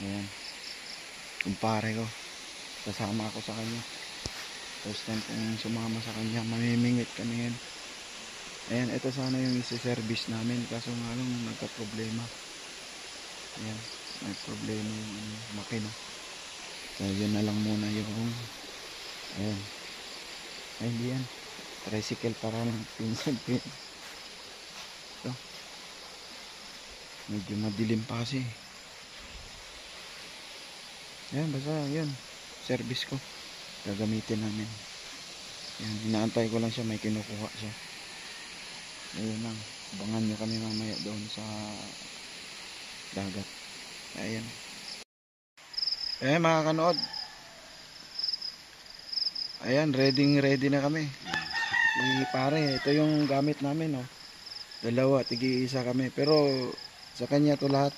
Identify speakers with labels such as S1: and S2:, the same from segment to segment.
S1: Ayan, kumpare ko, kasama ako sa kanya. First time kong sumama sa kanya, mamimingit kami ngayon. Ayan, ito sana yung isi-service namin, kaso nga lang nagka-problema. Ayan, may problema yung makina. So yun na lang muna yung ayan, ay hindi yan, tricycle para ng pinsan ko. So, medyo madilim pa kasi. Ayan, basta yun, service ko, gagamitin namin. Ayan, inaantay ko lang siya, may kinukuha siya. Ayun lang, abangan nyo kami mamaya doon sa dagat. Ayan. Mga kanood, ayan, ready na kami. Pare, ito yung gamit namin, oh. Dalawa, tigi-isa kami, pero sa kanya to lahat.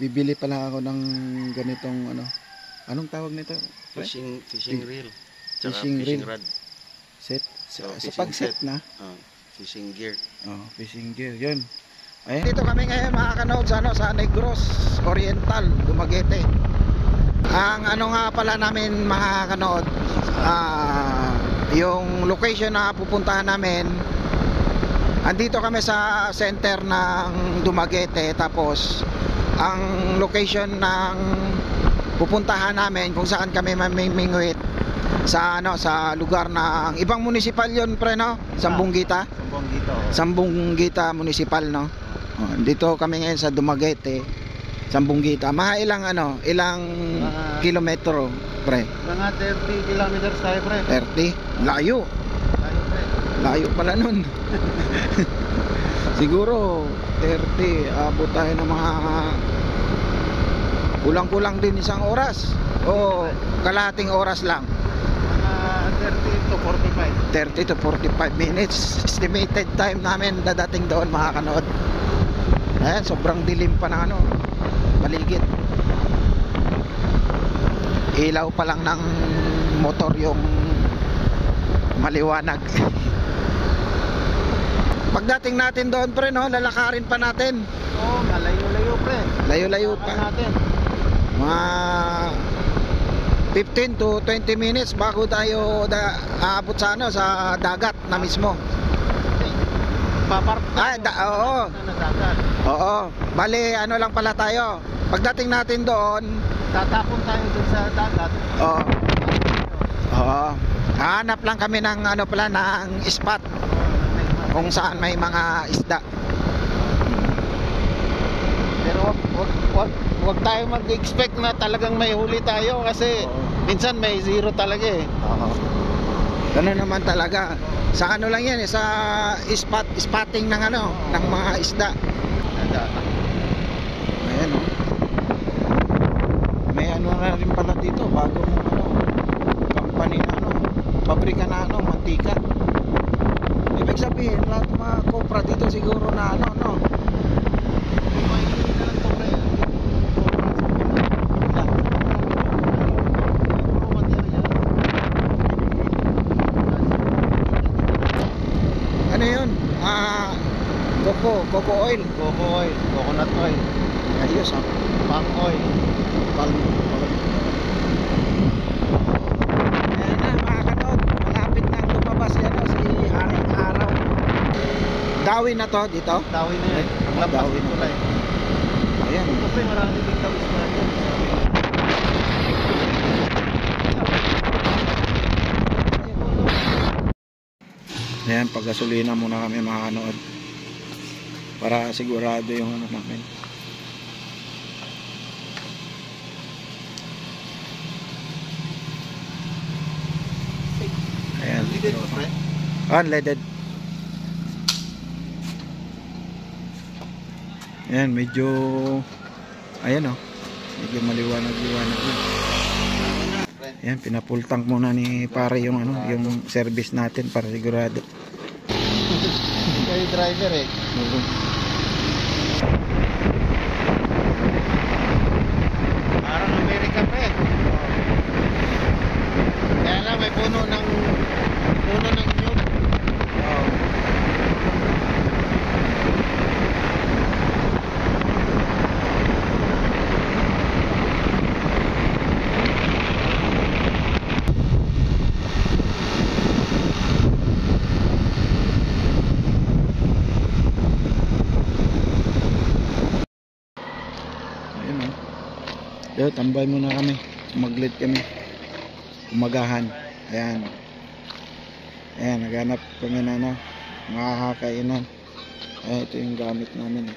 S1: Bibili pa lang ako ng ganitong anong tawag nito?
S2: Fishing reel.
S1: Fishing reel.
S2: Rod.
S1: Set.
S2: So,
S1: Sa pag-set na.
S2: Fishing gear.
S1: Fishing gear. Yun. Ayan. Dito kami ngayon mga kanood sa Negros Oriental, Dumaguete. Ang nga pala namin mga kanood, yung location na pupuntahan namin, andito kami sa center ng Dumaguete, tapos ang location ng pupuntahan namin kung saan kami mamimingwit sa sa lugar ng ibang municipal yon pre, no? Sambunggita. Sambunggita municipal, no? Dito kami ngayon sa Dumaguete, Sambunggita. Ilang kilometro pre?
S2: Mga 30 kilometers tayo pre.
S1: 30? Layo pre. Layo pala nun. Siguro 30, abot tayo ng mga kulang-kulang din isang oras o kalahating oras lang.
S2: Mga
S1: 30 to 45 minutes estimated time namin dadating doon mga kanood. Ayan, sobrang dilim pa ng paligid. Ilaw pa lang ng motor yung maliwanag. Pagdating natin doon pre, no, lalakarin pa natin.
S2: Malayo-layo pre.
S1: Layo-layo pa natin. Mga 15 to 20 minutes bago tayo aabot sa sa dagat na mismo. Oo. Oo. Bale, lang pala tayo. Pagdating natin doon,
S2: tatapon tayo dun sa dagat.
S1: Oo. Oo. Hanap lang kami ng pala ng spot kung saan may mga isda.
S2: Pero wag tayo mag-expect na talagang may huli tayo kasi minsan may zero talaga eh.
S1: Ganun naman talaga. Sa lang yan sa spotting ng ng mga isda. Ayan, oh. May na rin pala dito, bagong company na pabrika na mantika. Ibig sabihin, lahat ng mga kopra dito siguro na coco oil,
S2: coconut oil,
S1: ayos
S2: palm oil.
S1: Ayan na mga kanood, malapit na lumabas yan si Haring Araw. Dawin na to dito?
S2: Dawin na yan, paglapas dito lang.
S1: Ayan,
S2: kasi marami din tawis na yan.
S1: ayan, paggasolina muna kami mga kanood para sigurado yung namin. Ayan, unleaded. Ayan, medyo medyo maliwanag-liwanag na. Ayan, pinapul tank muna ni pare yung yung service natin para sigurado.
S2: Kayo driver eh. Parang Amerika pa eh. Kaya lang may puno ng nyug.
S1: Yo, tambay muna kami. Maglit kami. Umagahan. Ayan. Ayan, naghanap kami na ano, makakainan. Ayan, ito yung gamit namin.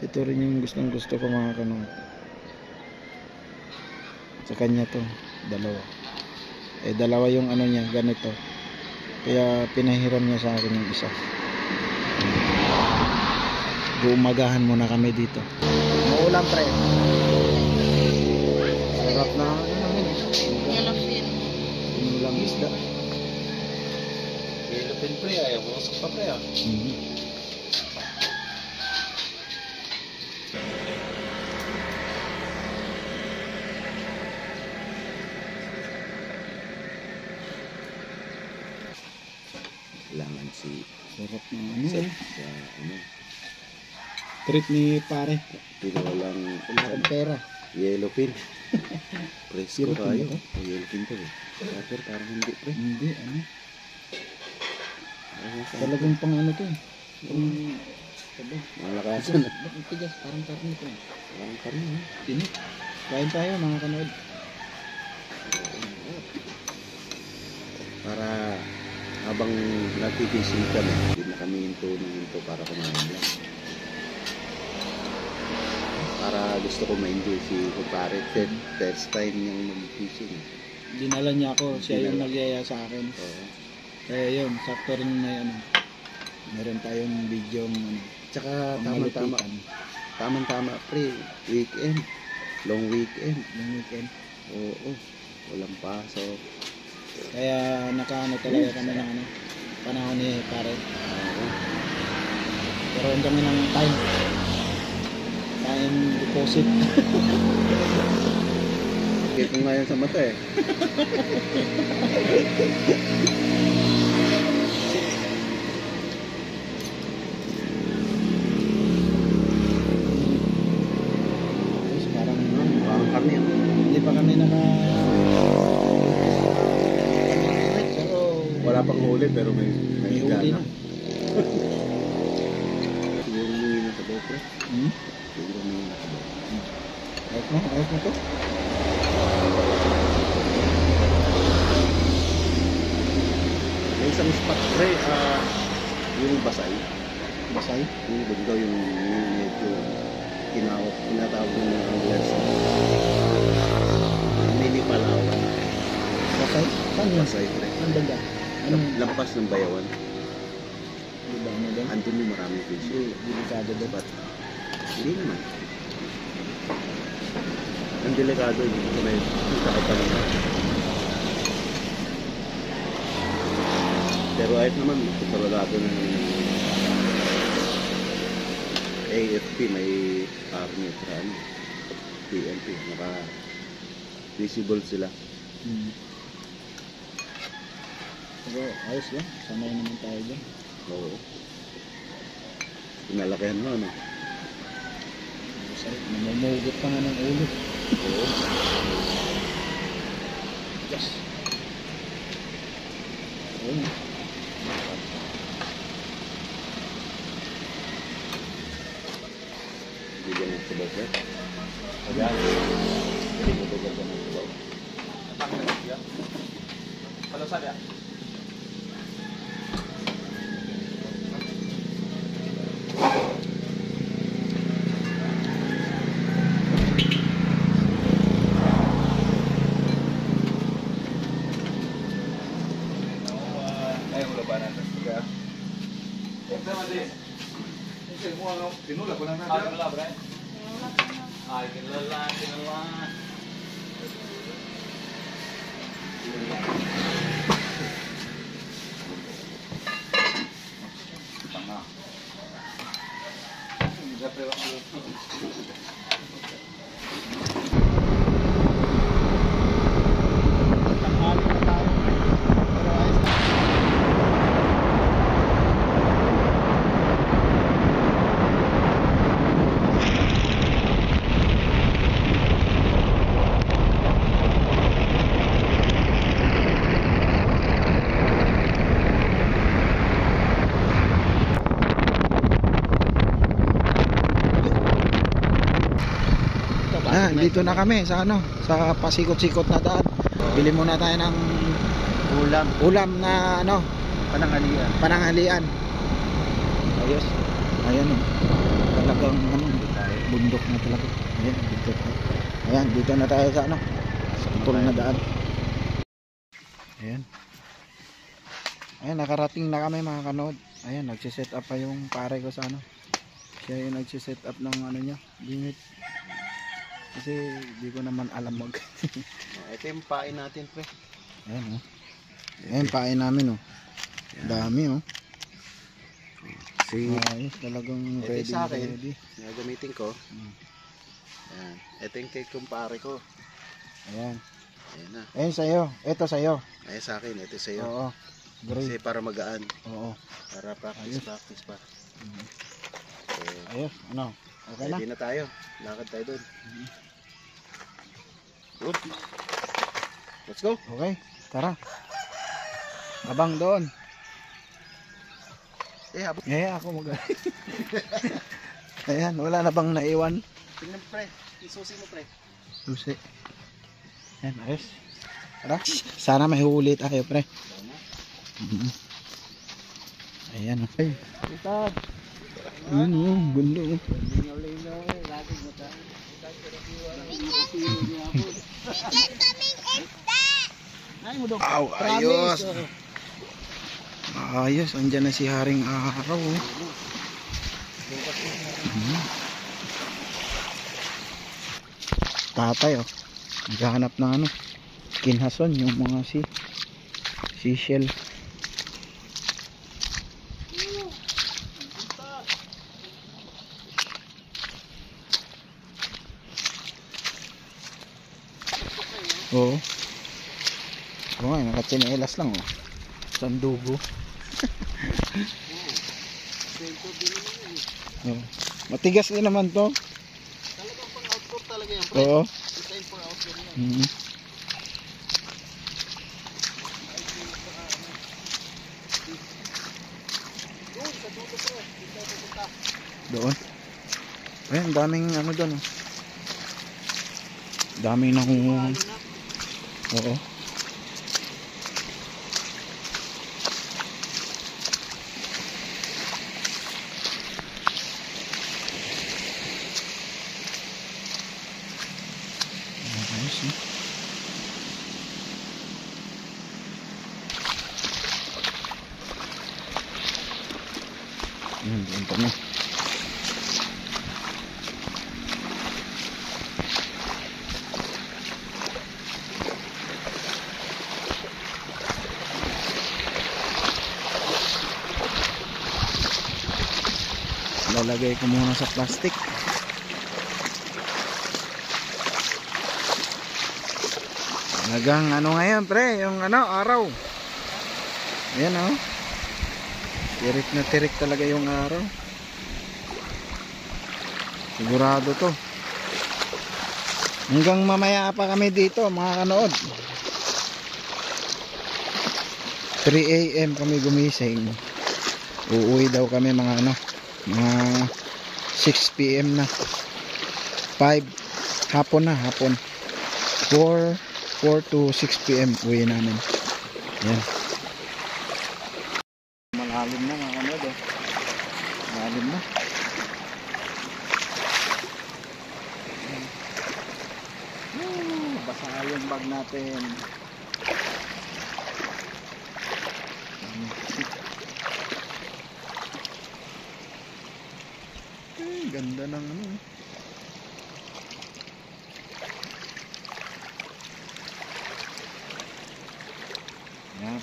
S1: Ito rin yung gustong gusto ko mga kanong. Sa kanya to, dalawa. Dalawa yung ano niya, ganito. Kaya pinahiram niya sa akin yung isa. Umagahan muna kami dito. Maulam pre. Sarap na ano namin. Ulam isda.
S2: Ilupin pre, ayaw mo pa pre ah.
S3: Kailangan si
S1: Sarap na ano.
S3: sa ano,
S1: Trip ni pare.
S3: pinawalang
S1: Wala akong pera.
S3: yellow pin. Presko
S1: Yellow pin
S3: tayo.
S1: ba to?
S3: Yellow pin to eh. Pero parang hindi pre.
S1: Hindi, ano.
S3: Ayaw sa-
S1: Talagang pang ano to eh. Pang... Sabi.
S3: Malakasan.
S1: Bakit tigas? Parang karne to.
S3: Parang karne eh.
S1: Tinit. Kain tayo mga kanood.
S3: Para habang nagtitising kami, hindi na kami hinto para kumain lang. Para gusto ko ma-enjoy si kumpare. First time niyang mag-fishing.
S1: Dinala niya ako. Siya yung
S3: Dinala.
S1: nagyaya sa akin.
S3: Oo.
S1: Kaya yun, sakto rin na ano. Meron tayong video ano.
S3: Tsaka
S1: Pangmalipitan.
S3: tama pre. Weekend. Long weekend.
S1: Yung weekend.
S3: Oo. Walang pasok.
S1: Kaya nakaano talaga kami ng ano. Panahon ni pare.
S3: Oo.
S1: Pero kami ng time. Time deposit.
S3: Sakit ko ngayon sa mata eh.
S1: Tapos parang
S3: Parang kami.
S1: hindi pa kami pero
S3: Wala pang huli pero may
S1: may huli na.
S3: Siguro humingi na sa bawah pre. Siguro humingi na sa bawah.
S1: Ayos mo to?
S3: May isang spot pre. Yung basay.
S1: Basay?
S3: Yung doon daw yung medyo tinatawag ng mga anglers. Mini Palawan.
S1: Basay? Saan yun?
S3: Basay pre.
S1: Ang daga? Anong
S3: Lampas ng Bayawan.
S1: diba mo doon?
S3: Andun yung maraming fish.
S1: Delikado doon.
S3: But, hindi naman. Ang delikado yun. May takot pa naman. Pero ayot naman, kontrolado ng AFP, may army at ano, PNP, visible sila.
S1: Pero ayos lang. Sanay naman tayo dyan.
S3: Oo. Pinalakihan mo, ano?
S1: Basay. Namumugot pa nga ng ulo.
S3: Oo.
S1: Yes. Ayun.
S3: Bigyan ng sabaw, sir.
S2: Ayan.
S3: Hindi ko bigyan ng sabaw.
S2: Halo saja. Udah banana juga. Tinula ko lang na. Tinula, bre. Ay, tinula. Tama.
S1: Tanghali na tayo. Pero ayos lang. Ayan, dito na kami sa ano, sa pasikot-sikot na daan. Bili muna tayo ng ulam na ano, pananghalian. Ayos. Ayan oh. Talagang ano, bundok na talaga. Ayan, dito. Ayan, dito na tayo sa ano, sa putol na daan. Ayan. Ayan, nakarating na kami mga kanood. Ayan, nagsiset up pa yung pare ko sa ano. Siya yung nagsiset up ng ano niya, limit. Kasi di ko naman alam mag.
S2: Ito yung pain natin, pre.
S1: Ayan oh. Ayan, pain namin oh. Dami oh. Ayos, talagang
S2: Ito
S1: ready
S2: sa akin.
S1: ready.
S2: Gagamitin ko. Ayan. Ito yung kay kumpare ko.
S1: Ayan.
S2: Ayan na.
S1: Ayan sa'yo. Ito sa'yo.
S2: Ayan sa akin. Ito sa'yo.
S1: Oo.
S2: Kasi
S1: Great.
S2: para magaan.
S1: Oo.
S2: Para
S1: Ayos.
S2: practice pa.
S1: Ayos. Ano? Okay na?
S2: Ready na tayo. Lakad tayo doon. Good. Let's go.
S1: Okay. Tara. Abang doon.
S2: Habang.
S1: Ako mag Ayan, wala na bang naiwan?
S2: Tingnan pre. Isusi mo pre.
S1: Susi. Ayan, ayos. Tara. Sana may huli tayo, pre. Ayan, okay. Ayan, oh, gundo. Aw, ayos. Ayos, andyan na si Haring Araw. Oh. Tatay, oh. Naghahanap ng ano, kinhason, yung mga seashell. Oo. Oo, nakatsinelas lang oh. Sandugo. Oh. Matigas din naman to.
S2: Talagang pang outdoor talaga yan pre.
S1: Oo.
S2: Design for outdoor yan. Doon sa dulo pre. Dito pupunta.
S1: Doon. Ayun, daming ano doon oh. Daming nakunguha. Oo. Ayos, no? Doon kami. Lalagay ko muna sa plastic. Talagang ano ngayon pre, yung ano, araw. Ayan oh. Tirik na tirik talaga yung araw. Sigurado to. Hanggang mamaya pa kami dito mga kanood. 3 AM kami gumising. Uuwi daw kami mga ano, mga 6 PM na. 5 hapon na, hapon. 4 to 6 PM uwi namin. Yan. Malalim na mga kanood oh. Malalim na. Basa yung bag natin. Ganda ng ano. Yan.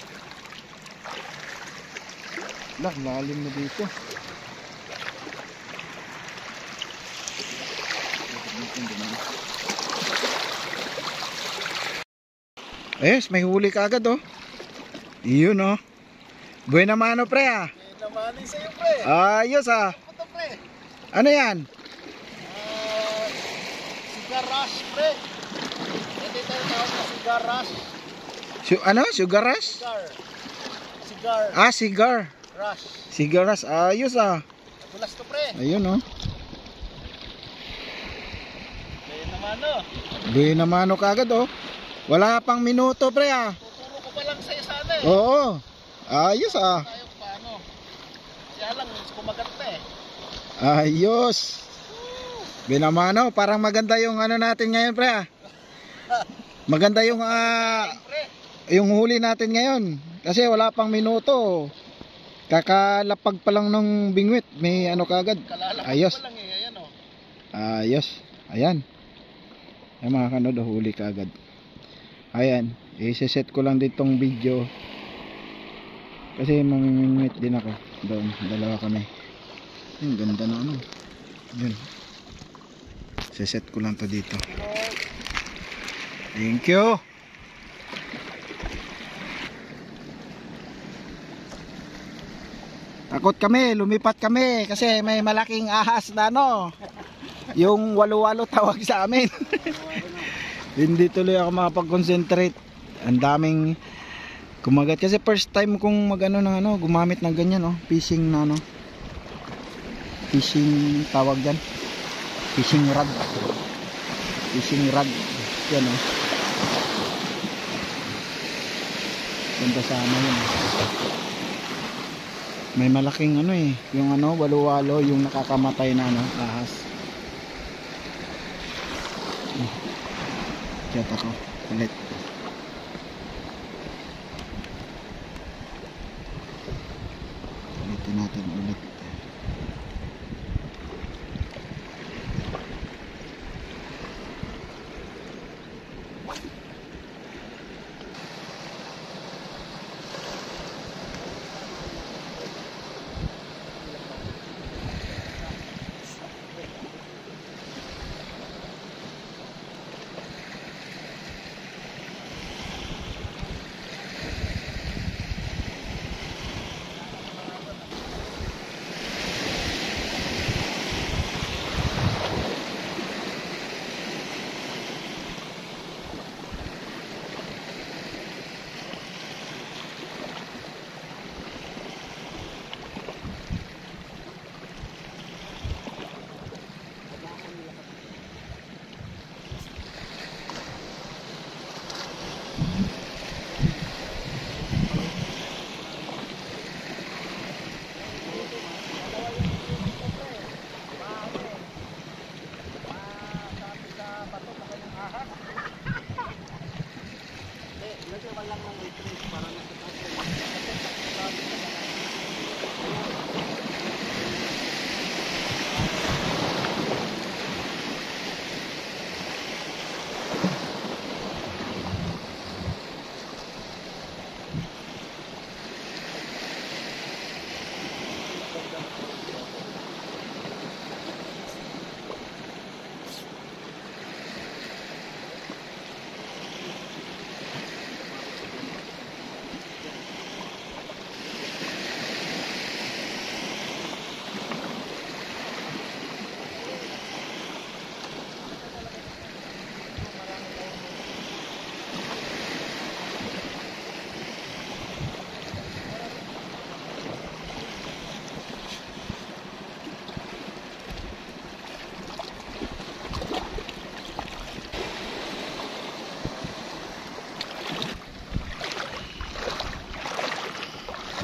S1: Lah, lalim na dito. Yes, may huli ka agad oh. Iyon oh. Buena mano pre ah.
S2: Namanin sa'yo pre.
S1: Ayos ah.
S2: Ito pre.
S1: Ano yan?
S2: Cigar rush pre. Ito tayo tawag na cigar rush.
S1: Ano? Sugar rush?
S2: Cigar.
S1: Ah, cigar.
S2: Rush.
S1: Cigar rush. Ayos ah.
S2: Tulas to pre.
S1: Ayun oh.
S2: Kaya naman mano.
S1: Buena mano kagad oh. Wala pang minuto pre ah.
S2: Tuturo ko pa lang sa'yo sana eh.
S1: Oo. Ayos ah.
S2: Tayong paano. Kaya lang, kumagat na eh.
S1: Ayos. Buena mano, parang maganda yung ano natin ngayon pre ah. Maganda yung yung huli natin ngayon. Kasi wala pang minuto. Kakalapag pa lang ng bingwit. May ano kagad.
S2: Kalalapag
S1: Ayos.
S2: pa lang eh. Ayan oh.
S1: Ayos. Ayan. Ayan mga kanod, huli kagad. Ayan. I-set ko lang ditong video. Kasi mamimingwit din ako. Doon. Dalawa kami. Yung ganda na ano. Yun. I-set ko lang to dito. Thank you. Takot kami, lumipat kami kasi may malaking ahas na ano. Yung walo-walo tawag sa amin. Hindi tuloy ako makapag-concentrate. Ang daming kumagat kasi first time kong magano ng ano, gumamit ng ganyan oh, fishing na ano. Fishing tawag diyan. Fishing rod. Fishing rod. Yan oh. Ganda sana yun. May malaking ano eh, yung ano, walo-walo, yung nakakamatay na ano, ahas. Chat ako, ulit. Ulitin natin ulit.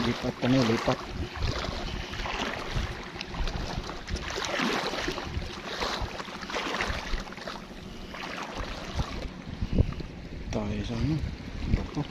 S1: Lipat kami, lipat. Tayo sa ano? Bako.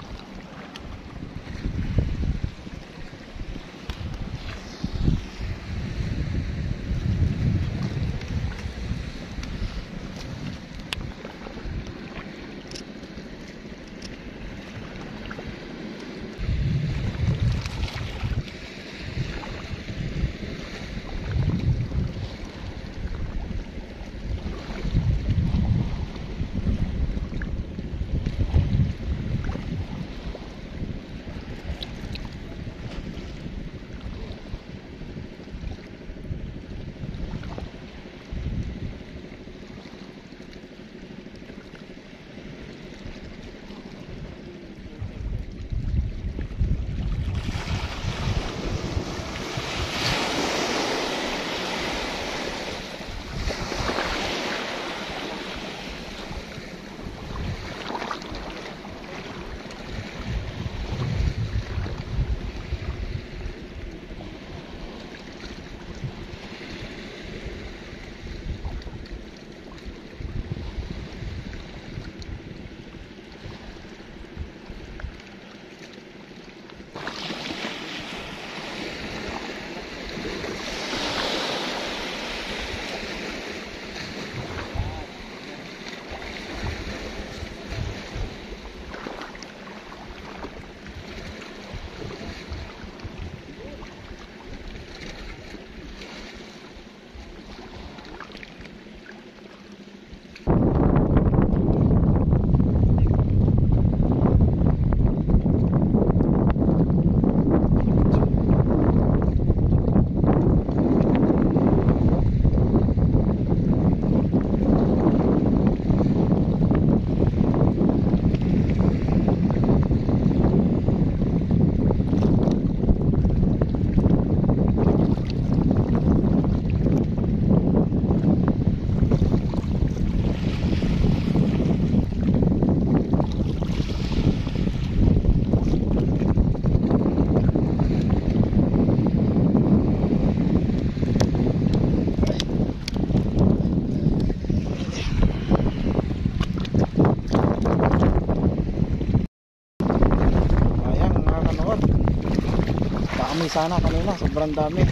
S1: sana kanina, sobrang dami.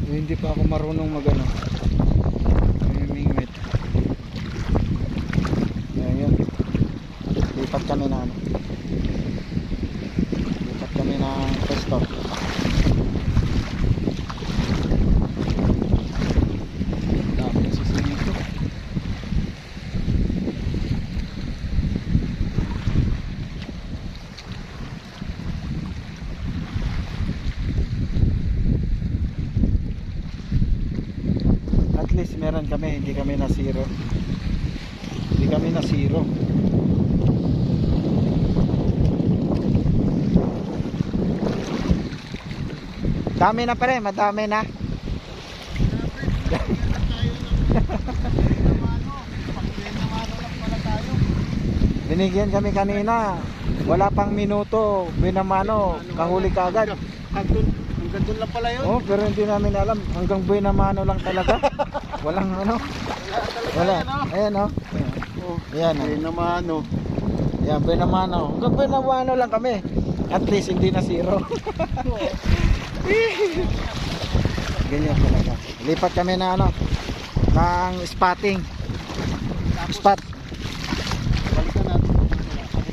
S1: Hindi pa ako marunong magano. Mingwit. Ayun. Lipat kami na ano. Lipat kami na pwesto. Dami sa sinito. At least meron kami, hindi kami na zero. Hindi kami na zero. Dami na pare, madami na. Binigyan kami kanina. Wala pang minuto, binamano, kahuli kagad.
S2: Hanggang doon lang pala yun.
S1: Oh, pero hindi namin alam, hanggang Buenamano lang talaga. Walang ano. Wala. Ayan oh. Ayan oh.
S2: Buenamano.
S1: Ayan, Buenamano. Hanggang Buenamano lang kami. At least hindi na zero. Ganyan talaga. Lipat kami na ano, ng spotting. Spot.
S2: Balikan natin.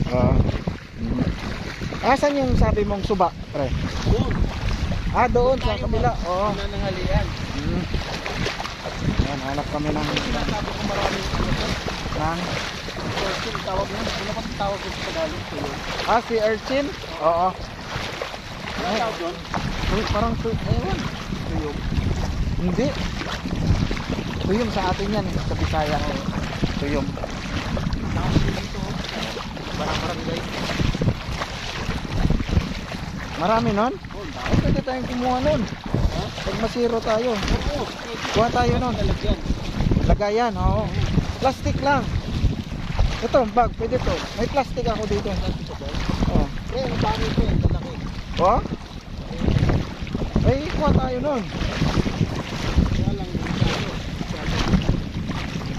S1: Oo. Asan yung sabi mong suba, pre?
S2: Doon.
S1: Ah, doon sa kabila. Oo.
S2: Nananghalian.
S1: Ayan, hanap kami ng
S2: Sabi ko maraming
S1: ng
S2: urchin, tawag mo. Ano ba tawag ko sa Tagalog?
S1: ah, si Urchin? Oo.
S2: Ano tawag doon?
S1: Uy, parang ewan.
S2: Tuyog.
S1: Hindi. Tuyom sa atin yan, sa Bisaya. Tuyom.
S2: Dito. Barang-barangay.
S1: Marami nun?
S2: Oh,
S1: Ay, pwede tayong kumuha nun. Pag masiro tayo.
S2: oo.
S1: Kuha tayo nun.
S2: Lalagyan.
S1: Lagayan, oo. Plastic lang. Ito, bag, pwede to. May plastic ako dito. Oo.
S2: Eh, ang dami ko eh. Talaki.
S1: Oh? Ay, kuha tayo nun.
S2: Kaya lang.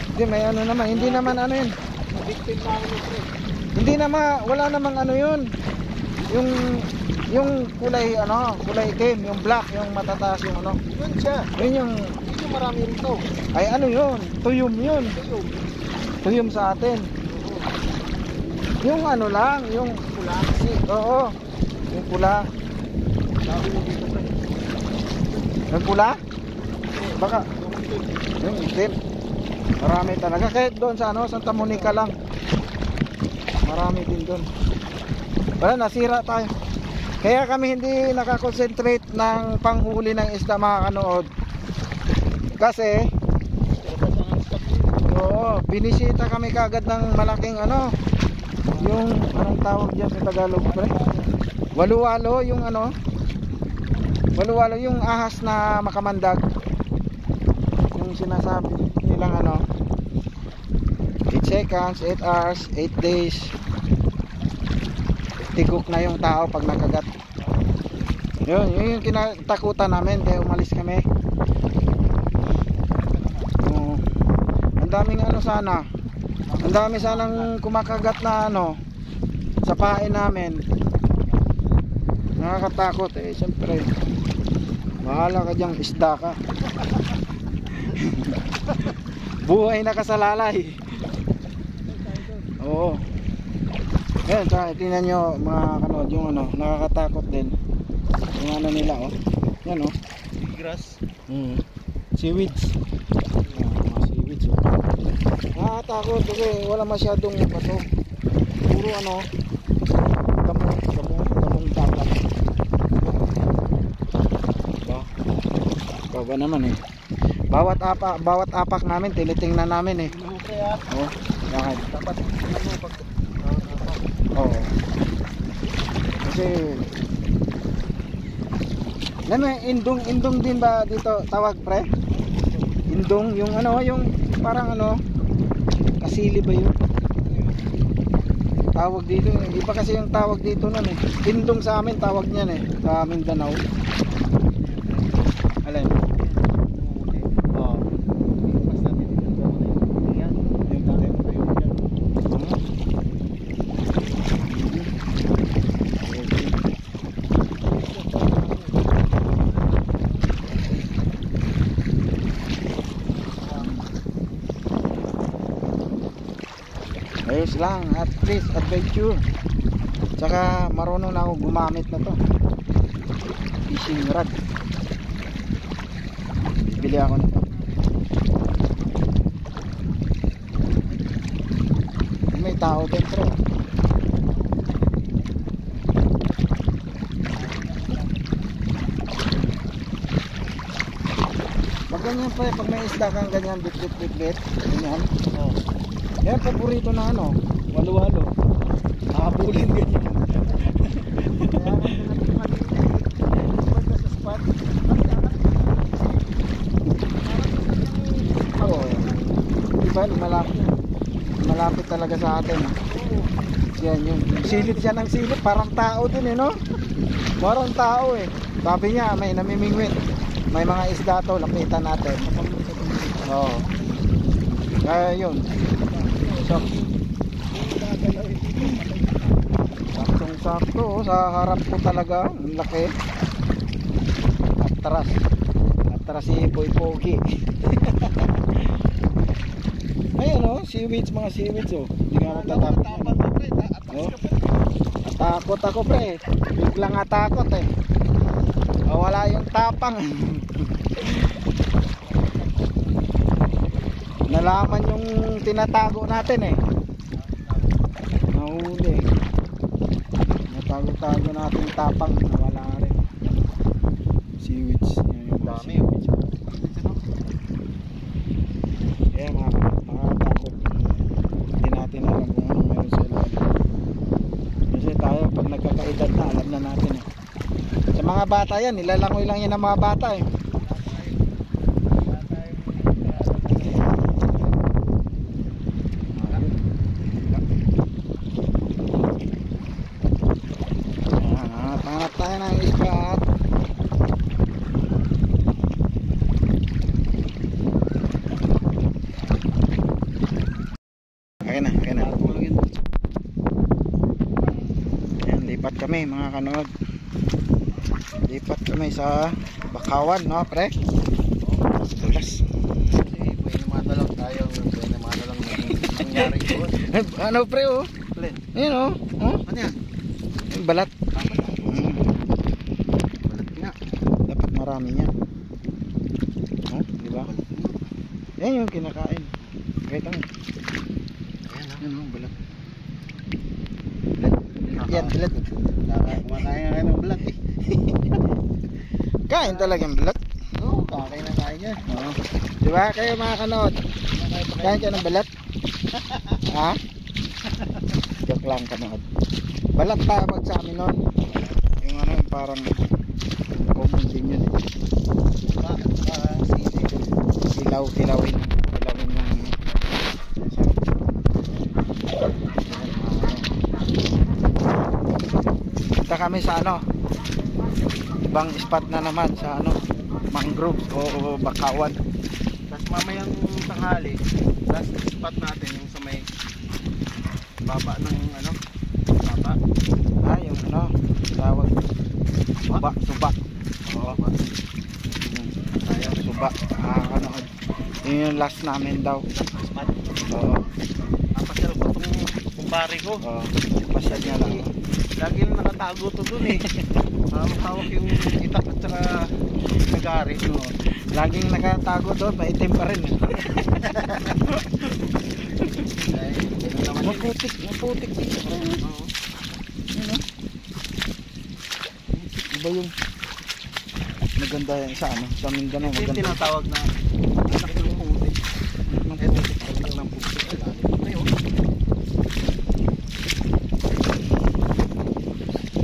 S1: Hindi, may ano naman. Hindi naman ano yun.
S2: Victim na ako ng pre.
S1: Hindi naman, wala namang ano yun. Yung kulay, ano, kulay itim, yung black, yung matataas yung ano.
S2: Yun siya.
S1: Yun yung,
S2: Hindi marami rito.
S1: ay ano yun, tuyom yun.
S2: Tuyog.
S1: Tuyom sa atin. Yung ano lang, yung
S2: Pula.
S1: oo, yung pula.
S2: Sabi mo dito pre.
S1: Yung pula? Baka, yung itim. Marami talaga. Kahit doon sa ano, Santa Monica lang. Marami din doon. Wala, nasira tayo. Kaya kami hindi nakakonsentrate ng panghuli ng isda, mga kanood. Kasi, oo, binisita kami kagad ng malaking ano, yung, anong tawag dyan sa Tagalog, pre? Walu-walo, yung ano, walu-walo, yung ahas na makamandag. Yung sinasabi nilang ano, 8 seconds, 8 hours, 8 days. Tigok na yung tao pag nakagat. Yun yung kinatakutan namin, kaya umalis kami. Ang daming ano sana. Ang dami sanang kumakagat na ano sa pain namin. Nakakatakot eh, siyempre. Bahala ka diyang isda ka. Buhay na kasalalay. Oo. Ayan, tsaka tingnan nyo mga kanood, yung ano, nakakatakot din. Yung ano nila, oh. Yan, oh.
S2: Grass.
S1: Seaweeds. Mga seaweeds, oh. Nakakatakot kasi wala masyadong bato. Puro ano, damong dagat. Diba? Baba naman eh. Bawat apak namin, tinitingnan namin eh.
S2: Kaya
S1: Oh, bakit?
S2: dapat ano pag
S1: Oo. Kasi indong din ba dito tawag, pre? Indong, yung ano, yung parang ano, kasili ba yun? Tawag dito, iba kasi yung tawag dito nun eh. Indong sa amin tawag niyan eh, sa Mindanao. Alin? Oo. Yung talim. Ayos lang, at least adventure. Tsaka marunong na ako gumamit na to. Fishing rod. Bibili ako nito. May tao dentro. Pag ganyan pa, pag may isda kang ganyan, bit-bit, ganyan.
S2: Oh.
S1: Yan, paborito na ano, walo-walo. Nakapulin ganyan. Kaya pag sa spot, oo. Diba, malapit talaga sa atin. Yan yun. Silip siya ng silip, parang tao din eh, no? Parang tao eh. Sabi niya, may namimingwit. May mga isda to, lapitan natin. Oo. Kaya yun. Saktong-sakto, oh, sa harap ko talaga, ang laki. Atras si Boy Pogi. Ayun oh, seaweeds, mga seaweeds oh. Hindi nga ako tatapos. Oh. Takot ako pre. Biglang atakot eh. Wala yung tapang. Nalaman yung tinatago natin eh. Nahuli. Natago-tago natin yung tapang. Nawala rin. Seaweeds. Yan yung
S2: Dami.
S1: seaweeds. Kaya mga takot. Hindi natin alam kung ano meron sa ilalim. Kasi tayo pag nagkakaedad na, alam na natin eh. Sa mga bata yan, nilalangoy lang yan ng mga bata eh. Hanap tayo ng spot. Okay na. Ayan, lipat kami mga kanood. Lipat kami sa Bakawan, no pre? Tulas.
S2: Kasi pwede naman lang tayo. Pwede naman lang nangyari doon.
S1: Ano pre oh?
S2: Len.
S1: Ayan oh. Oh?
S2: Ano yan?
S1: Yung balat.
S2: Balat nga.
S1: Dapat marami niya. Oh, di ba? Yan yung kinakain. Kahit ang
S2: Ayan
S1: oh, balat.
S2: Yan, balat. Kumakain nga ng balat eh.
S1: Kain talagang balat.
S2: Oo, kakain na kain yan.
S1: Oo. Di ba kayo mga kanood? Kain ka ng balat? Ha? Joke lang kanood. Balat tawag sa amin nun. Yung ano yung parang common din yun. Kilawin yung Punta kami sa ano, ibang spot na naman sa ano, mangroves o Bakawan.
S2: Tapos mamayang tanghali, last spot natin yung sa may baba ng ano, baba.
S1: Yung ano, tawag suba. Oo. Suba. Ano, yun yung last namin daw.
S2: Spot.
S1: Oo.
S2: Napasyal ko itong kumpare ko.
S1: Oo. Pasyal niya lang.
S2: Lagi na nakatago to dun eh. Hawak yung itak at saka nagari.
S1: Oo. Laging nakatago doon, maitim pa rin.
S2: Ay, ganun naman yun.
S1: Maputik dito.
S2: Oo.
S1: Ano? Iba yung maganda yan sa ano, sa Mindanao
S2: Ito yung
S1: maganda.
S2: tinatawag na anak ng putik. Ito yung ng putik. Ayun.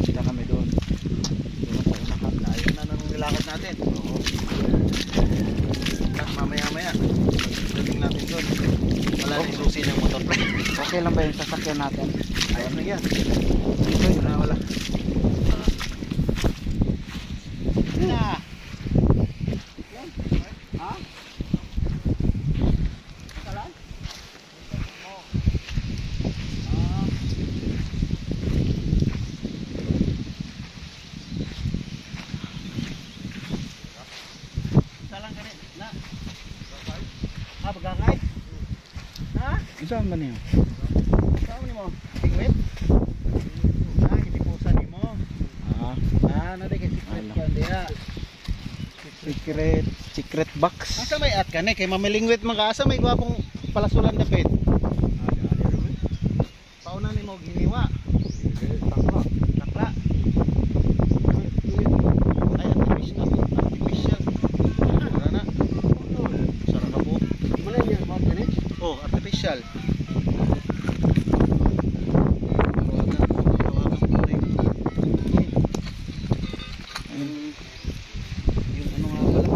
S1: Kita kami doon.
S2: Ayun na nang nilakad natin.
S1: Oo.
S2: Mamaya-maya. Dating natin doon. Wala na yung susi ng motor.
S1: Okay lang ba yung sasakyan natin?
S2: Ayos na yan.
S1: Ito yun.
S2: Wala. Na. Ha? Kalan? Oo. Kalan ka rin. Na. Bagangay? Ha?
S1: Saan ba niyo?
S2: Sa ni mo? Tingwit? Kitipusan ni mo. Nade kay secret
S1: Ano?
S2: kan diha.
S1: Secret box.
S2: Asa may at kani kay mamilingwit man ka asa may gwapong palasulan dapit. Pauna ni mo giniwa. Takla. Ay artificial. Wala na. Sarap ka po.
S3: Mana niya mo kani?
S2: Oh, artificial.
S1: Yung ano nga pala.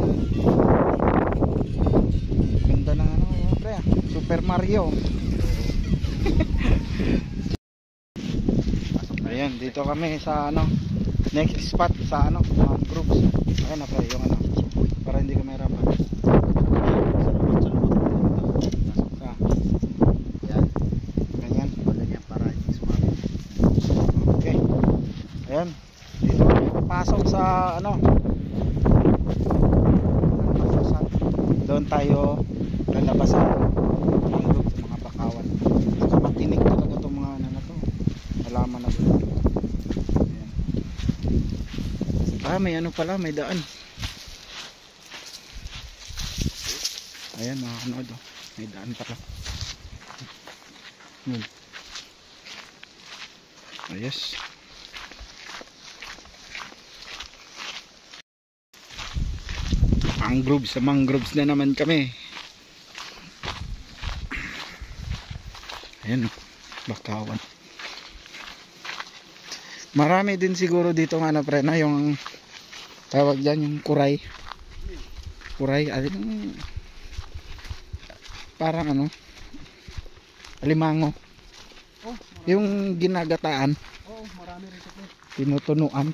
S1: Ganda ng ano, pre. Super Mario. Ayan, dito kami sa ano, next spot sa ano, groups. Ayan na pre, yung ano, para hindi kami hirapan. Ah,
S2: Yan.
S1: ganyan.
S2: Ganyan para hindi sumama.
S1: Okay. Ayan, dito kami papasok sa ano. Doon tayo lalabas sa mangrove, mga bakawan. Matinig talaga itong mga ano na to. Halaman na to. Ayan. May ano pala, may daan. Ayan mga kanood, oh. May daan pala. Ayos. Mangroves na naman kami. Ayan, bakawan. Marami din siguro dito nga na pre na yung tawag dyan, yung kuray. Alin, parang ano, alimango.
S2: Oh,
S1: Yung ginagataan,
S2: marami rito pre.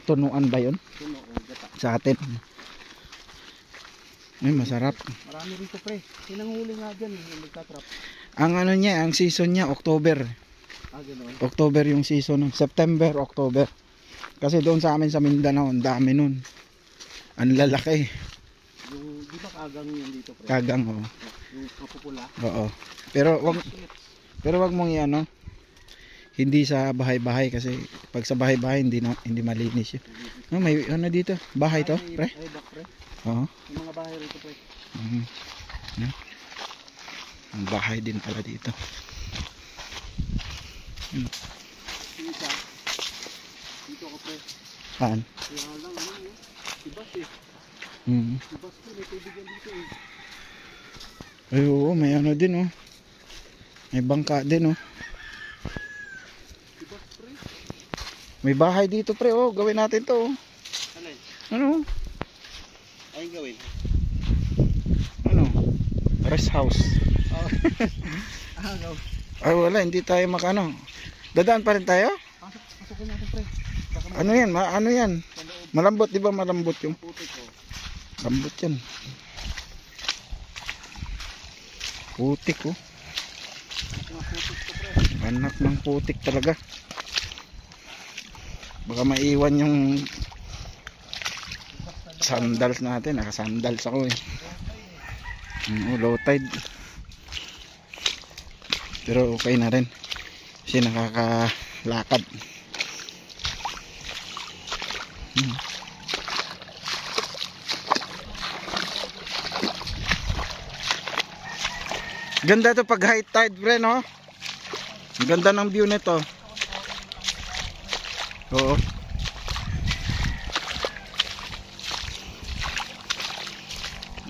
S1: tunuan ba yun
S2: Tuno gata.
S1: sa atin? Ay, masarap.
S2: Marami rito pre. Sinanghuli nga diyan yung nagtatrap.
S1: Ang ano niya, ang season niya October.
S2: Ganoon.
S1: October yung season, September, October. Kasi doon sa amin sa Mindanao, ang dami nun. Ang lalaki.
S2: Yung di ba kagang yun dito pre?
S1: Kagang, oh.
S2: Yung kapupula.
S1: Oo. Pero wag mong iano. Hindi sa bahay-bahay kasi pag sa bahay-bahay hindi malinis 'yun. Oh, may ano dito? Bahay to, pre?
S2: Ay, bak pre.
S1: Oo.
S2: Yung mga bahay rito pre.
S1: Yan. Ang bahay din pala dito.
S2: Yung isa. Dito ka pre.
S1: Saan?
S2: Kaya lang ano yun. Sibas eh. Sibas pre. May tubig yan dito eh.
S1: Ay, oo, may ano din oh. May bangka din oh.
S2: Sibas pre.
S1: May bahay dito pre oh. Gawin natin to oh.
S2: Alay.
S1: Ano?
S2: Ay gawin.
S1: Ano? Rest house.
S2: Oh. Gaw.
S1: Ay wala, hindi tayo makano. Dadaan pa rin tayo?
S2: Pasukin natin pre. Baka may
S1: Ano yan? Ano yan?
S2: loob.
S1: Malambot, di ba malambot yung?
S2: Putik oh.
S1: Lambot yan. Putik oh.
S2: Mga putik to pre.
S1: Anak ng putik talaga. Baka maiwan yung sandals natin. Naka-sandals ako eh. Low tide. Pero okay na rin. Kasi nakakalakad. Ganda to pag high tide, pre, no? Ang ganda ng view nito. Oo.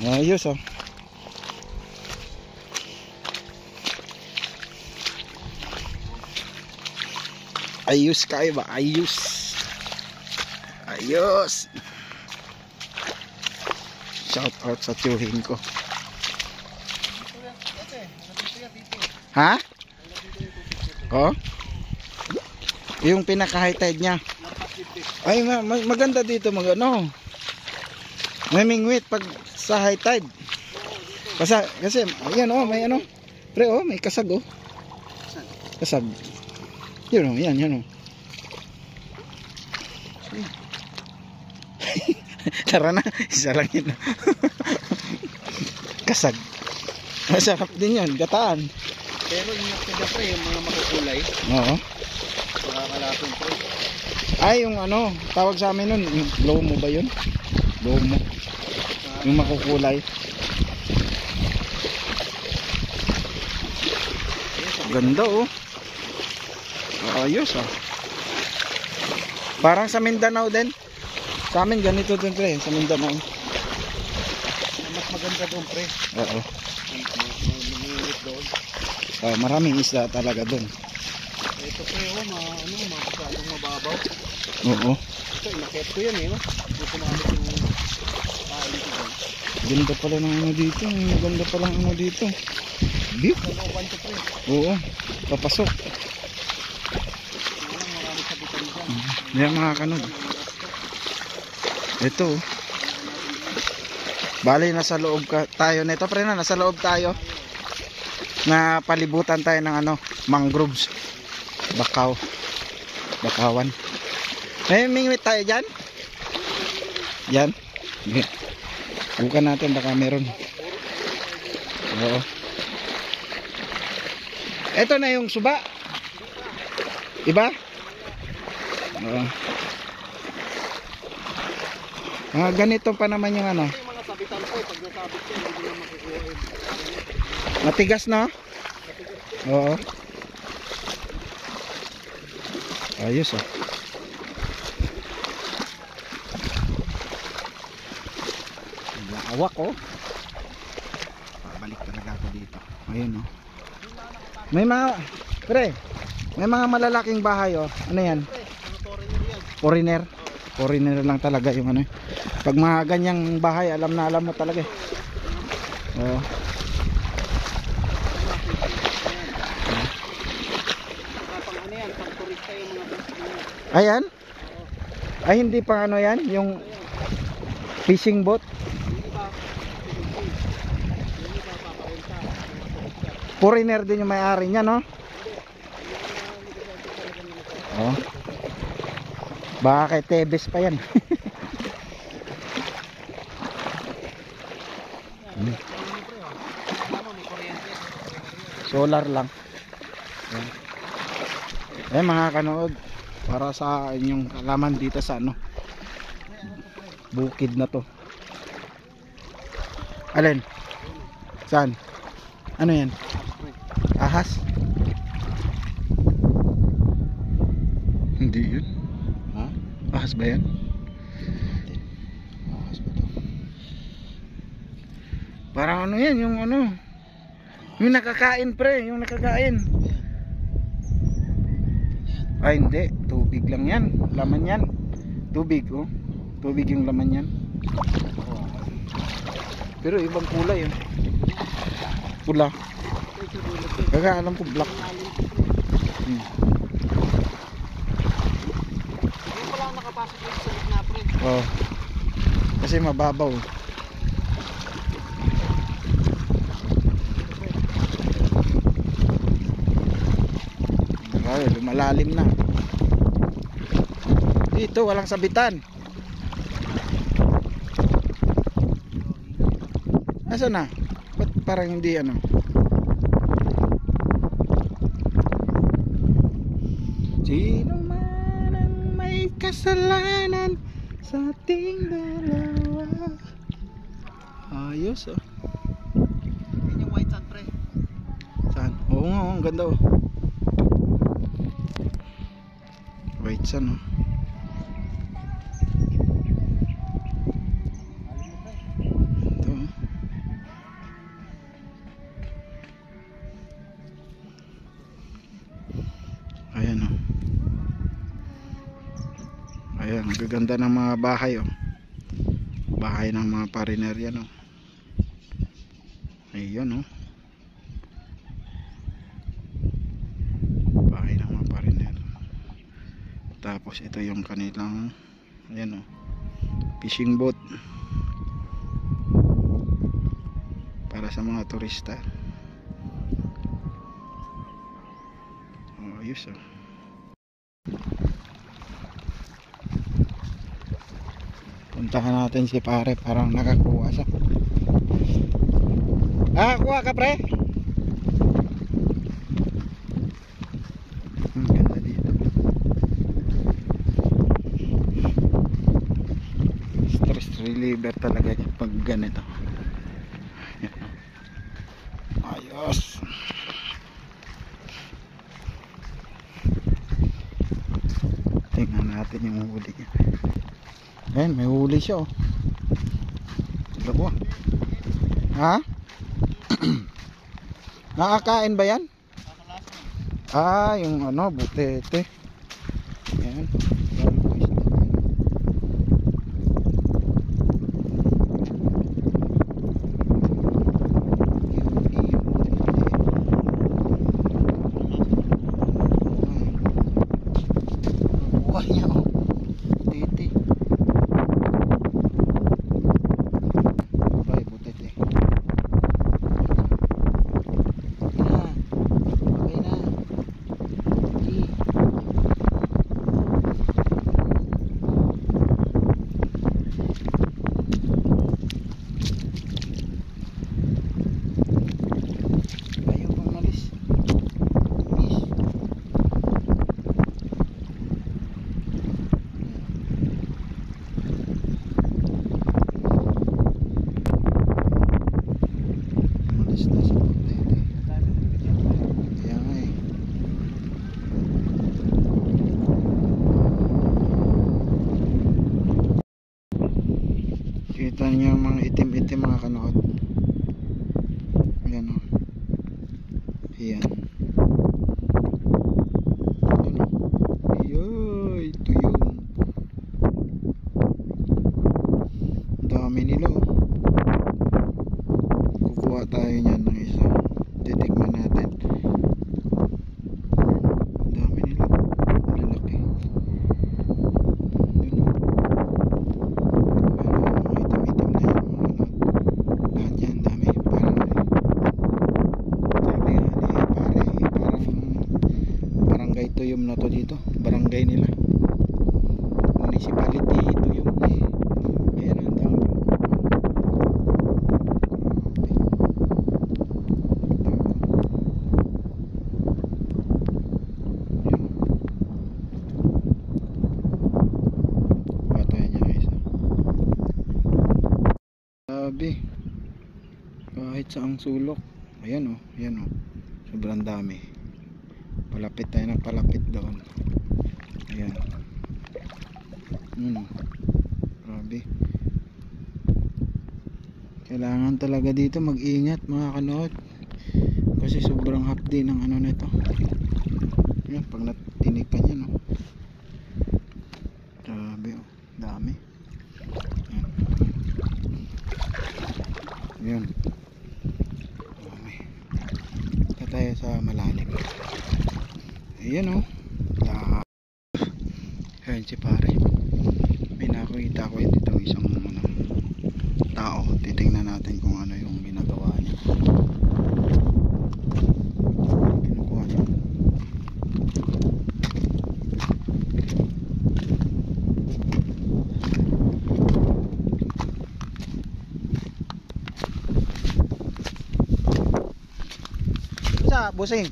S1: Ayos, oh. Ayos kayo ba? Ayos. Ayos. Shout out sa tiyuhin ko. Ha? Oh? Yung pinaka high tide niya. Ay maganda dito ano. May mingwit pag sa high tide. Kasi ayan oh, may ano. Pre oh, may kasag oh. Kasag. Yun oh, yan oh. Tara na, isa lang yun. Kasag. Masarap din yun, gataan.
S3: Pero ingat ka dyan pre, yung mga makukulay.
S1: Oo.
S3: Makakalapin pre.
S1: Ay, yung ano, tawag sa amin nun, yung lomo ba yun? Lomo. Yung makukulay. Ganda oh. Ayos ah. Parang sa Mindanao din. Sa amin ganito din pre, sa Mindanao.
S3: Mas maganda doon pre.
S1: Oo.
S3: Nangingiit doon.
S1: Maraming isda talaga doon.
S3: Ito pre, masyadong mababaw.
S1: Oo.
S3: Ito, inakit ko yan eh, no? Hindi kumamit yung kain ko doon.
S1: Ganda pala ng ano dito. Ganda pala ng ano dito. View.
S3: Sa looban to pre.
S1: Oo. Papasok.
S3: Marami sabitan dyan.
S1: Yan mga kanod. Ito. Bali nasa loob tayo nito pre na. Nasa loob tayo. Na palibutan tayo ng ano. Mangroves. Bakaw. Bakawan. May mingwit tayo dyan. Yan. Bukan natin baka meron. Oo. Ito na yung suba. Iba? Oo. Ganito pa naman yung ano.
S3: Yung mga sabitan po, pag nasabit ko, hindi na makukuha yun.
S1: Matigas na? Oo. Ayos oh. Awak oh. Pabalik talaga ako dito. Ayun oh. May mga pre, may mga malalaking bahay oh. Ano yan? Foreigner. Foreigner lang talaga yung ano. Pag mga ganyang bahay, alam na alam mo talaga eh. Oo.
S3: Pang ano yan, pang turista yung mga
S1: Ayan? Ay hindi pa ano yan, yung fishing boat. Foreigner din yung may-ari niya, no? Oh. Baka kay Tebes pa yan. Solar lang. Ayan. Eh mga kanood, para sa inyong kalaman dito sa ano, bukid na to. Alin? Saan? Ano yan? Ahas? Hindi yun.
S3: Ha?
S1: Ahas ba yan?
S3: Ahas ba to?
S1: Parang ano yan, yung ano, yung nakakain pre, yung nakakain. Ay hindi, tubig lang yan, laman yan. Tubig oh, tubig yung laman yan. Pero ibang kulay oh. Pula. Kaya alam ko black.
S3: Hindi pala nakapasok dito sa gitna pre.
S1: Oh. Kasi mababaw. Ay, lumalalim na. Dito walang sabitan. Asa na? Ba't parang hindi ano? Sino man ang may kasalanan sa ating dalawa. Ayos oh.
S3: Yan yung white sand pre.
S1: Saan? Oo nga, ang ganda oh. White sand oh. Ito oh. Ayan oh. Ayan, gaganda ng mga bahay oh. Bahay ng mga foreigner yan oh. Ayan oh. Bahay ng mga foreigner. Tapos ito yung kanilang, ayan oh, fishing boat para sa mga turista. Oh, ayos oh. Puntahan natin si pare, parang nakakuha siya. Ah, kuha ka pre? driver talaga pag ganito. Ayos. Tingnan natin yung huli niya. Ayan, may huli siya oh. Dalawa. Ha? Nakakain ba yan? Ah, yung ano, butete. Ayan. Buhay niya oh. Butete. Ay, butete. Okay na. Ayaw pang malis. Miss. Malis na sa butete. Kaya nga eh. Kita niyo yung mga itim-itim mga kanood. Ayan o. Ayan. Ayan o. Ayan. Ito yun. Ang dami nila o. Kukuha tayo niyan ng isa. Titikman natin. Ang dami nila. Ang lalaki. Ayan o. Lahat yan, dami. Parang barangay Tuyom na to dito. Barangay nila. Municipality Tuyom. Ayan ang dami. Patayan niya na isa. Sabi. Kahit saang sulok. Ayan o. Ayan o. Sobrang dami. Palapit tayo ng palapit doon. Ayan. Grabe. Kailangan talaga dito mag-ingat mga kanood. Kasi sobrang hapdi ng ano nito. Ayan. Pag natinig ka niya no. Grabe o. Dami. Ayan. Ayan. Tayo sa malalim. Ayan o. Ayan si pare. May nakita ko dito isang ano, tao. Titingnan natin kung ano yung ginagawa niya. Kinukuha niya. Busing.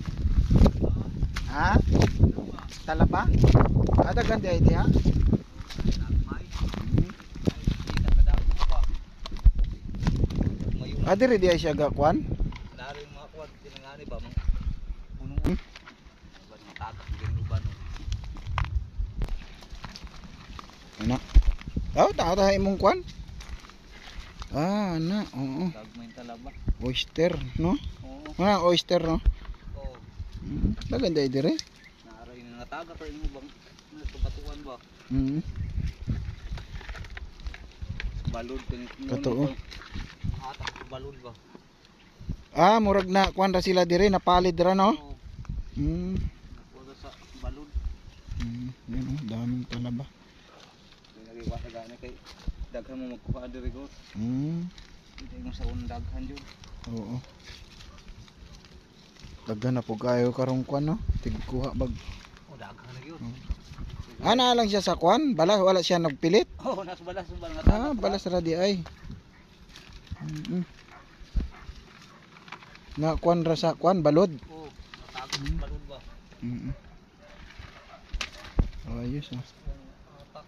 S1: Ha? Talaba? Ada ganti idea? Adi rin dia siya gakwan?
S4: Dari mga kuwan tinangani ba mga puno ba mga tagak din uban.
S1: Ano? Oh, tayo imong kwan? Ah, ana, oo.
S4: Dagmay talaba.
S1: Oyster, no?
S4: Oo.
S1: Ah, oyster, no?
S4: Oo.
S1: Maganda dire.
S4: Naaray nga tagak ra imo bang natubatuan ba? Balod kini.
S1: Totoo.
S4: Atak balod ba?
S1: Ah, murag na kwan ra sila dire, napalid ra no?
S4: Oo.
S1: Mm.
S4: Sa balod.
S1: Yan oh, daming talaba.
S4: Nagiwa sa gani kay daghan mo magkuha diri go. Hindi mo sa undaghan jud.
S1: Oo. Daghan na po kayo karong kwan no? Tigkuha bag.
S4: O daghan na gyud.
S1: Ana lang siya sa kwan, bala wala siya nagpilit.
S4: Oh, nas balas ba nga
S1: Ah, balas ra di ay. Na kwan ra sa kwan balod.
S4: Oo. Tagak balod ba?
S1: Ayos ah.
S4: Atak.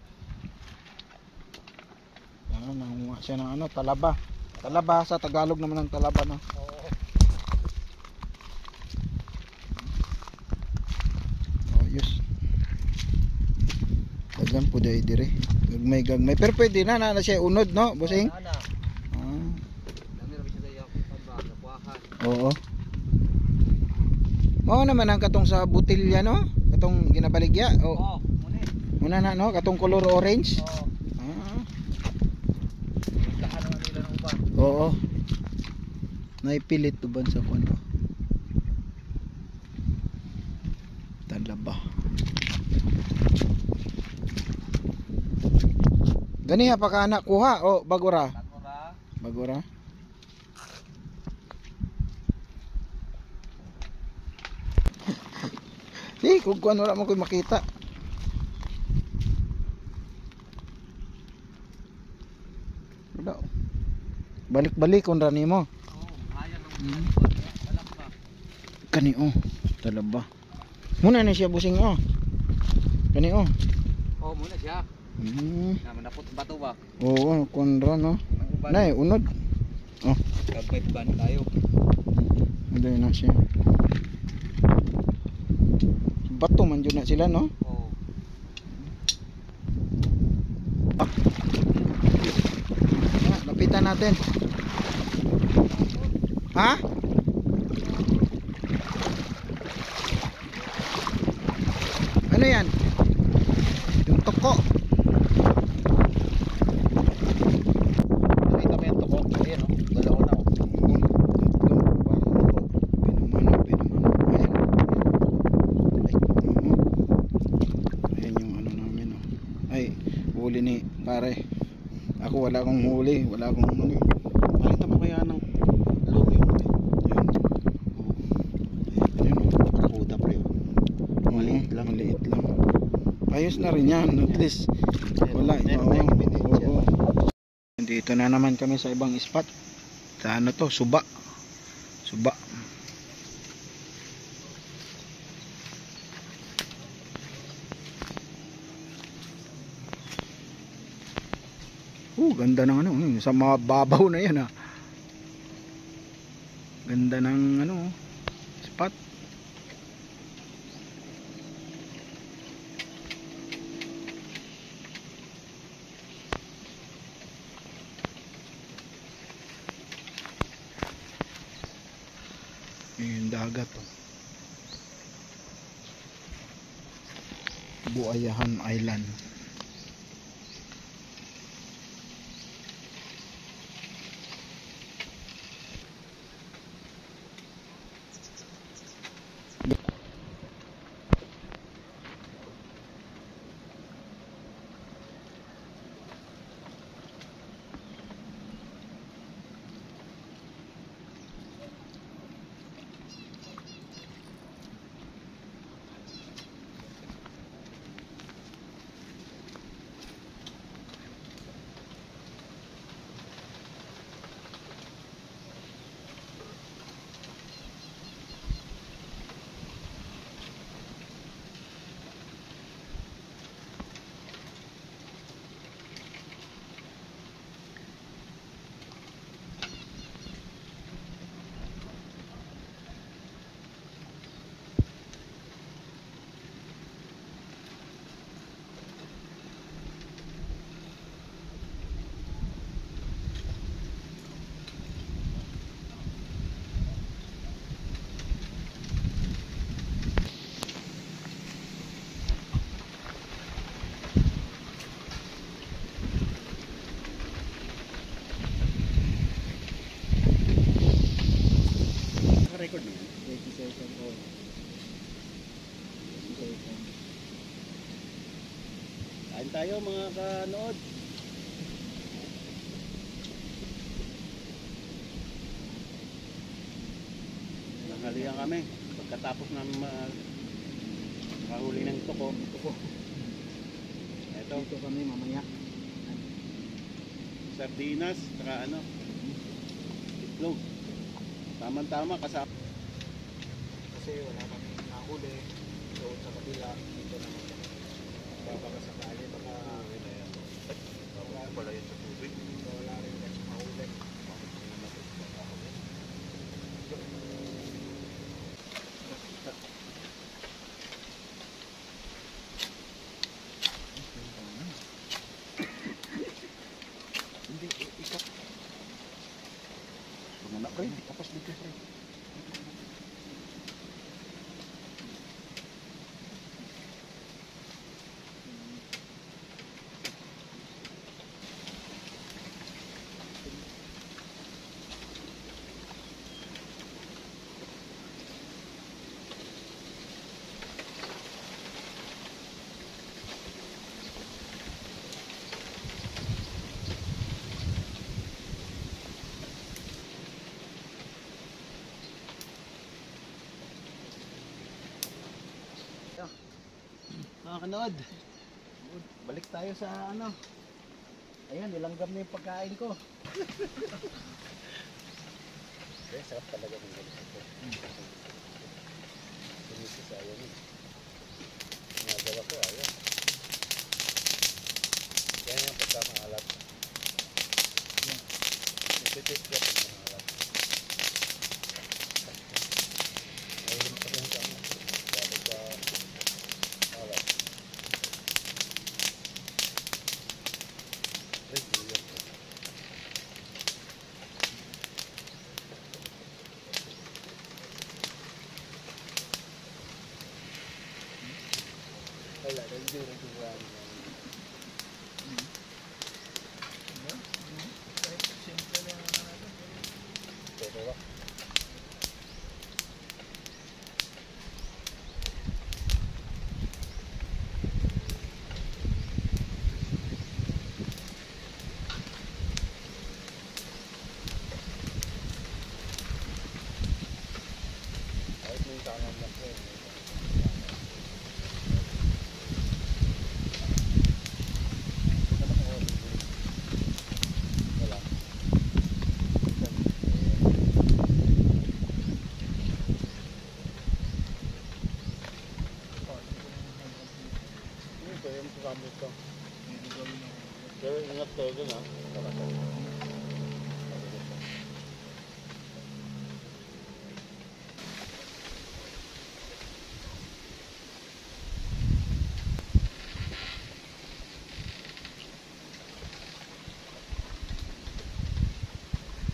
S1: nangunga siya ng ano, talaba. Talaba sa Tagalog naman ng talaba, no?
S4: Oo.
S1: Ayos. Dagan po dahil dire. Gagmay. Pero pwede na siya unod, no, bossing?
S4: Ana.
S1: Ah,
S4: Dami ra siya daya akong pagbaga puahan.
S1: oo. Mao naman ang katong sa butilya, no? Katong ginabaligya.
S4: Oo, muna.
S1: Muna na, no? Katong color orange.
S4: Oo.
S1: Ah,
S4: Kahan naman nila ng uban.
S1: oo. Naipilit uban sa kuno. Talaba. Ganiha pa ka anak kuha o bagura?
S4: Ako ra.
S1: Bagura. Kung kuan wala mo koy makita. Wala. Balik-balik kon ra nimo.
S4: Oo, ayaw naman balak ba.
S1: Kani talaba. Muna na siya busing Kani
S4: Oo, muna siya. Naman napot bato ba?
S1: Oo, kon ra no.
S4: Ang uban.
S1: Nay unod.
S4: Kagpay ban tayo.
S1: Hindi na siya. Bato man jud na sila, no?
S4: Oo.
S1: Lapitan natin. Ha? Ano yan? Yung toko.
S2: Nakita mo yung toko? Ayan o, dalawa na o.
S1: Ayan yung ano namin, ay huli ni pare. Ako wala akong huli, wala akong huli.
S2: Nakita mo kaya ng log yung
S1: Ayan.
S2: nakakuta pre o.
S1: Maliit lang. Ayos na rin yan, at least wala. Oo. Dito na naman kami sa ibang spot. Sa ano to, Suba. Ganda ng ano, sa mga babaw na yan Ganda ng ano, spot. Yung dagat Buayahan Island.
S2: Naka-record na yan. Kain tayo mga kanood. Nanghalian kami. Pagkatapos ng makahuli ng toko. Ito.
S1: Dito kami mamaya.
S2: Sardinas, saka itlog. Tama-tama kasama.
S1: Kasi wala kami nahuli doon sa kabila. Dito naman kami. Baka sakali baka
S3: Wala yun sa tubig.
S1: Wala rin kasi mahuli. Hindi, ikaw.
S3: Pumana pre, tapos dito pre.
S2: Mga kanood, balik tayo sa ano. Ayan, nilanggam na yung pagkain ko.
S3: Eh, sarap talaga ng galis ito. Sumisis ayaw yun. Nagawa ko ayaw. Yan yung pagkamaalat. Ipipit ka pag maalat. Ayaw mo pa rin sa ano. Dapat sa alat. Ay, buyan ko. Wala, hindi rin tuwan. Pero wak. Kahit may tangan lang ko. Wala. Ito yung gamit ko. Pero ingat kayo dun ha.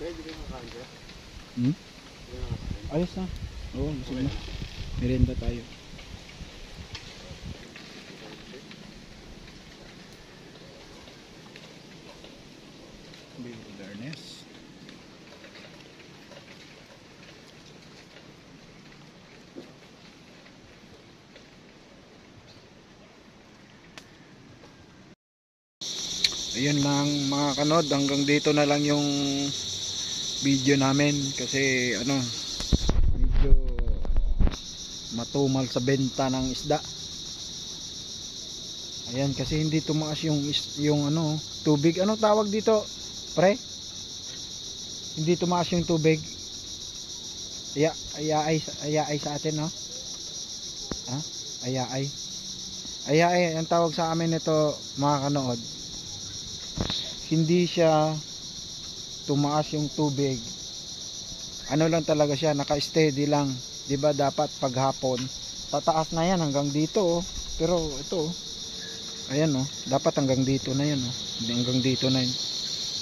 S3: Pwede ka kakain ka?
S1: Hmm?
S3: Pwede ka kakain.
S1: Ayos na. Oo, sige na. Merenda tayo. Wilderness. Ayun lang mga kanod, hanggang dito na lang yung video namin kasi ano, medyo matumal sa benta ng isda. Ayan, kasi hindi tumaas yung ano, tubig. Ano tawag dito, pre? Hindi tumaas yung tubig. Ayaay sa atin, no? Ha? Ayaay, ang tawag sa amin nito, mga kanood. Hindi siya tumaas yung tubig. Ano lang talaga siya, naka-steady lang. 'Di ba dapat paghapon tataas na yan hanggang dito, oh. Pero ito, oh. Ayan, oh, dapat hanggang dito na 'yan, oh. Hanggang dito na 'yan.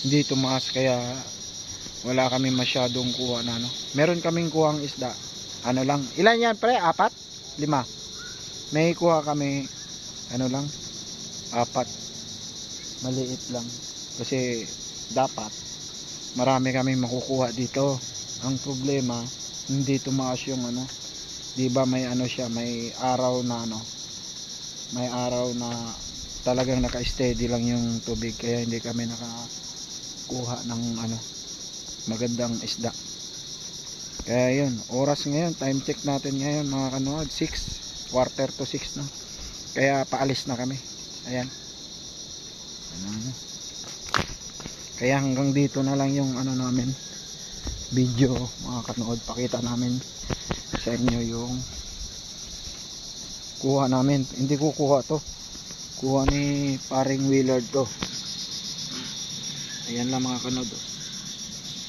S1: Hindi tumaas, kaya wala kami masyadong kuha na, ano. Meron kaming kuhang isda. Ano lang, ilan yan pre? 4? 5? May kuha kami, ano lang, 4. Maliit lang. Kasi dapat marami kaming makukuha dito. Ang problema, hindi tumaas yung ano. 'Di ba may ano siya, may araw na ano. May araw na talagang naka-steady lang yung tubig, kaya hindi kami nakakuha ng ano, magandang isda. Kaya yun, oras ngayon, time check natin ngayon mga kanood, 6, quarter to 6 na. Kaya paalis na kami. Ayan. Ano. Kaya hanggang dito na lang yung ano namin, video mga kanood. Pakita namin sa inyo yung kuha namin. Hindi ko kuha to, kuha ni paring Willard to. Ayan lang mga kanood. Oh.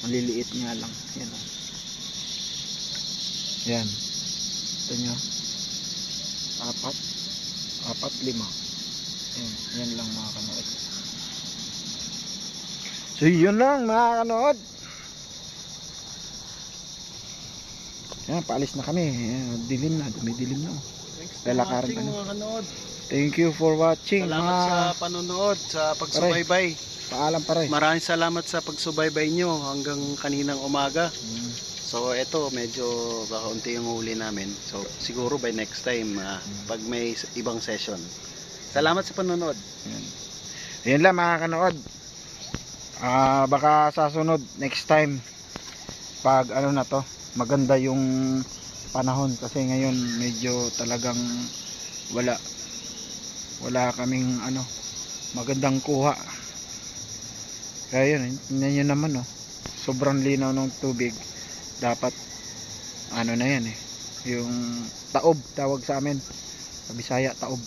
S1: Maliliit nga lang. Yan. Oh. Yan. Ito nyo. 4, 5. Yan lang mga kanood. So yun lang mga kanood. Yan, paalis na kami. Yan, dilim na, dumidilim na. Lalakaran na.
S2: Mga kanood.
S1: Thank you for watching.
S2: Salamat sa panonood, sa pagsubaybay.
S1: Paalam pare.
S2: Maraming salamat sa pagsubaybay nyo hanggang kaninang umaga.
S1: Mm.
S2: So ito medyo kaunti yung huli namin. So siguro by next time pag may ibang session. Salamat sa panonood.
S1: Yan. Yan lang mga kanood. Baka sa sunod next time pag ano na to, maganda yung panahon kasi ngayon medyo talagang wala kaming ano magandang kuha. Kaya yun, tingnan nyo naman oh. Sobrang linaw ng tubig. Dapat ano na yan yung taob tawag sa amin sa Bisaya, taob.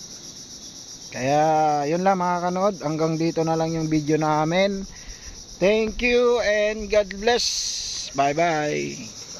S1: Kaya yun lang mga kanood, hanggang dito na lang yung video namin. Thank you and God bless. Bye bye.